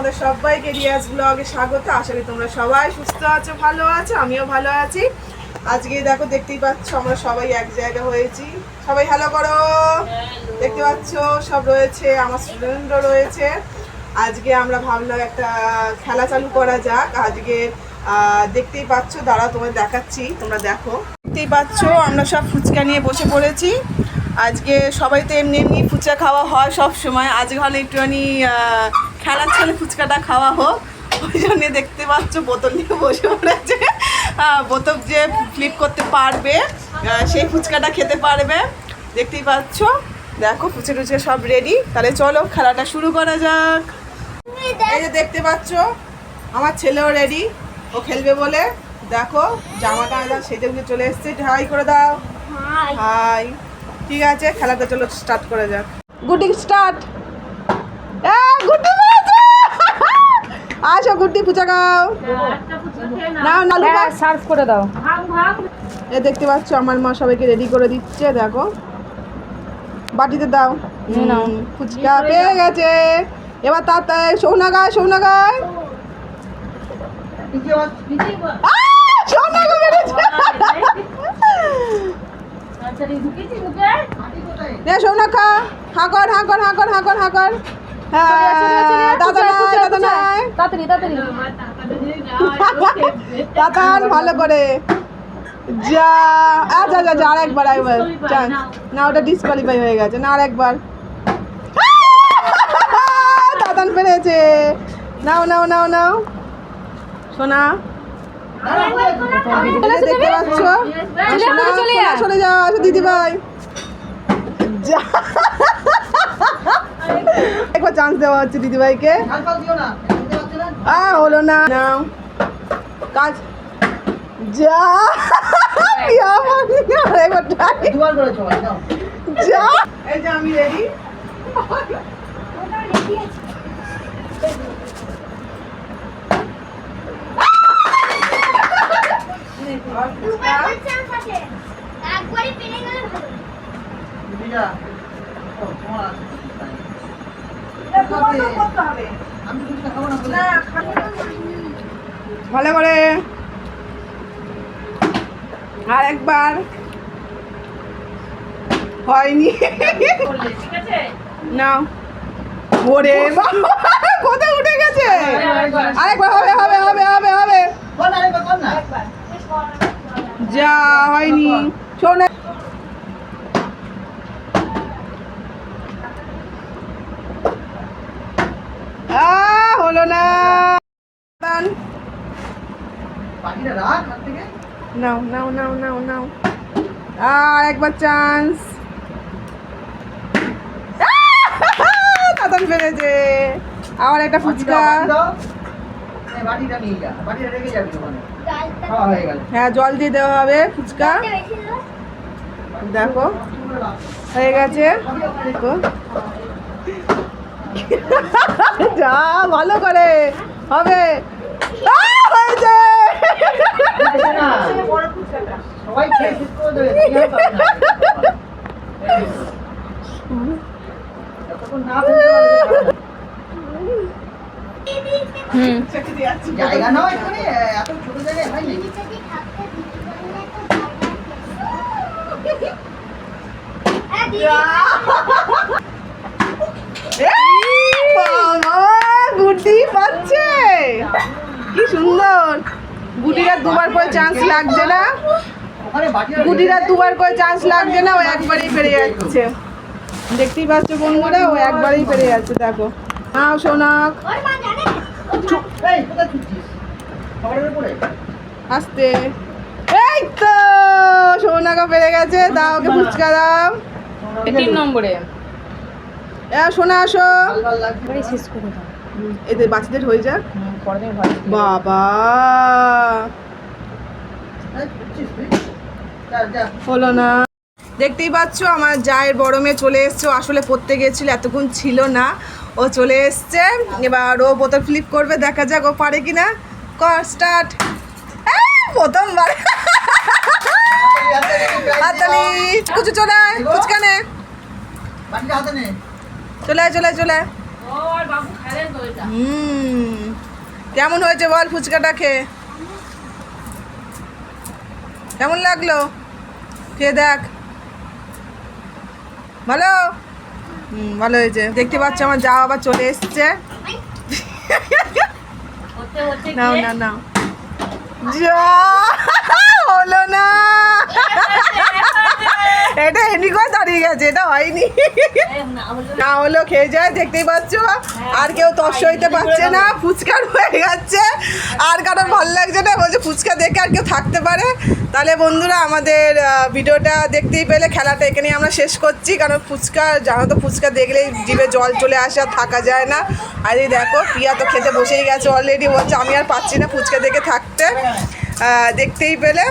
তোমাদের সবাইকে রিয়াজ ব্লগে স্বাগত। আশা করি তোমরা সবাই সুস্থ আছো, ভালো আছো, আমিও ভালো আছি। আজকে দেখো, দেখতেই পাচ্ছ আমরা সবাই এক জায়গায় হয়েছি। সবাই হ্যালো করো। দেখতে পাচ্ছ সব রয়েছে, আমার স্টুডেন্টও রয়েছে। আজকে আমরা ভাবলাম একটা খেলা চালু করা যাক। আজকে দেখতেই পাচ্ছ, দাঁড়াও তোমাদের দেখাচ্ছি, তোমরা দেখো। দেখতেই পাচ্ছ আমরা সব ফুচকা নিয়ে বসে পড়েছি। আজকে সবাই তো এমনি এমনি ফুচকা খাওয়া হয় সব সময়, আজকে হলে একটুখানি খেলার ছলে ফুচকাটা খাওয়া হোক, ওই জন্যে দেখতে পাচ্ছ বোতল নিয়ে বসে পড়েছে। বোতল যে ফ্লিপ করতে পারবে সেই ফুচকাটা খেতে পারবে। দেখতেই পাচ্ছ, দেখো ফুচকা টুচকা সব রেডি। তাহলে চলো খেলাটা শুরু করা যাক। এই যে দেখতে পাচ্ছ আমার ছেলেও রেডি, ও খেলবে বলে। দেখো জামাটা সেজে উঠে চলে এসছে, হাই করে দাও। হাই। ঠিক আছে, খেলাটা চলো স্টার্ট করা যাক। গুডি স্টার্ট। গুডি আসো, গুডি ফুচকা খাও। নাও নালু সার্ভ করে দাও। এ দেখতে পাচ্ছ আমার মা সবাইকে রেডি করে দিচ্ছে। দেখো বাটিতে দাও। ফুচকা পেয়ে গেছে। এবার তাড়াতাড়ি সৌনা গায়, সৌনা গায়। সৌনা খা, হাঁকর হাঁকর হাঁকর হাঁকর হাঁকর। হ্যাঁ, দাদা নাই, দাদা নাই। তাড়াতাড়ি তাড়াতাড়ি। তাতান ভালো করে যা। আচ্ছা আচ্ছা, আরেকবার একবার চান্স না, ওটা ডিসকোয়ালিফাই হয়ে গেছে না। আরেকবার তাতান পেরেছে। নাও নাও নাও নাও সোনা। দেখতে পাচ্ছ চলে যাও। আসো দিদি ভাই, যা। একবার চান্স দেওয়া হচ্ছে দিদি ভাইকে। হলো না, নাও কাজ যা। যা। এই যে আমি রেডি। ভালো করে আর একবার। হয়নি না, ওরে কোথায় উঠে গেছে। আরেকবার হবে হবে হবে হবে হবে। যা, হয়নি। শোনে হলো না। নাও নাও নাও নাও নাও, আর একবার চান্স। তাতান পেরেছে। আবার একটা ফুচকা। হ্যাঁ, জল দিয়ে দেওয়া হবে ফুচকা। দেখো হয়ে গেছে। দেখো যা, ভালো করে হবে। হয়েছে। জায়গা নয়, এত ছোট জায়গায় হয় নাকি? গুডি পাচ্ছে, কি সুন্দর। গুডিরা দুবার করে চান্স লাগছে না, গুডিরা দুবার করে চান্স লাগছে না, ও একবারই পেরে যাচ্ছে। দেখতেই পাচ্ছ বন্ধুরা, ও একবারই পেরে যাচ্ছে। দেখো নাও সোনাক, আসতে। এই তো সোনাকা পেরে গেছে। দাও ওকে ফুচকা দাও। 3 নম্বরে সোনা আসো। শেষ করে দাও। এদের বাচ্চাদের হয়ে যাক। বাবা হলো না। দেখতেই পাচ্ছ আমার জায়ের বড় মেয়ে চলে এসছে। আসলে পড়তে গেছিল, এতক্ষণ ছিল না, ও চলে এসছে। এবার ও বোতল ফ্লিপ করবে, দেখা যাক ও পারে কিনা। কর স্টার্ট। প্রথমবার হাতালি কুচু চলে ফুচকা নে, চলে চলে চলে। কেমন হয়েছে বল ফুচকাটা খেয়ে? কেমন লাগলো? খেয়ে দেখ। ভালো? ভালো হয়েছে। দেখতে পাচ্ছ আমার যাওয়া আবার চলে এসছে। নাও না নাও, যা হলো না। এটা এমনি করে দাঁড়িয়ে গেছে, এটা হয়নি। না হলো খেয়ে যায়, দেখতেই পাচ্ছ। আর কেউ তর্স হইতে পারছে না, ফুচকার হয়ে যাচ্ছে। আর কারোর ভালো লাগছে না, বলছে ফুচকা দেখে আর কেউ থাকতে পারে। তাহলে বন্ধুরা আমাদের ভিডিওটা দেখতেই পেলে, খেলাটা এখানেই আমরা শেষ করছি। কারণ ফুচকা, জানো তো, ফুচকা দেখলেই জিভে জল চলে আসে, আর থাকা যায় না। আর এই দেখো প্রিয়া তো খেতে বসেই গেছে অলরেডি, বলছে আমি আর পাচ্ছি না ফুচকা দেখে থাকতে। দেখতেই পেলে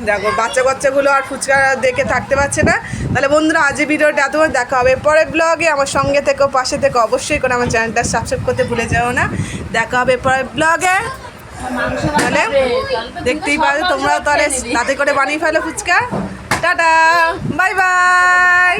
দেখো বাচ্চা কাচ্চাগুলো আর ফুচকা দেখে থাকতে পারছে না। তাহলে বন্ধুরা আজ ভিডিওটা এত, দেখা হবে পরের ব্লগে। আমার সঙ্গে থেকো, পাশে থেকো, অবশ্যই করে আমার চ্যানেলটা সাবস্ক্রাইব করতে ভুলে যাও না। দেখা হবে পরের ব্লগে। তাহলে দেখতেই পারো তোমরা, তাহলে তাতে করে বানিয়ে ফেলো ফুচকা। Tata, bye by.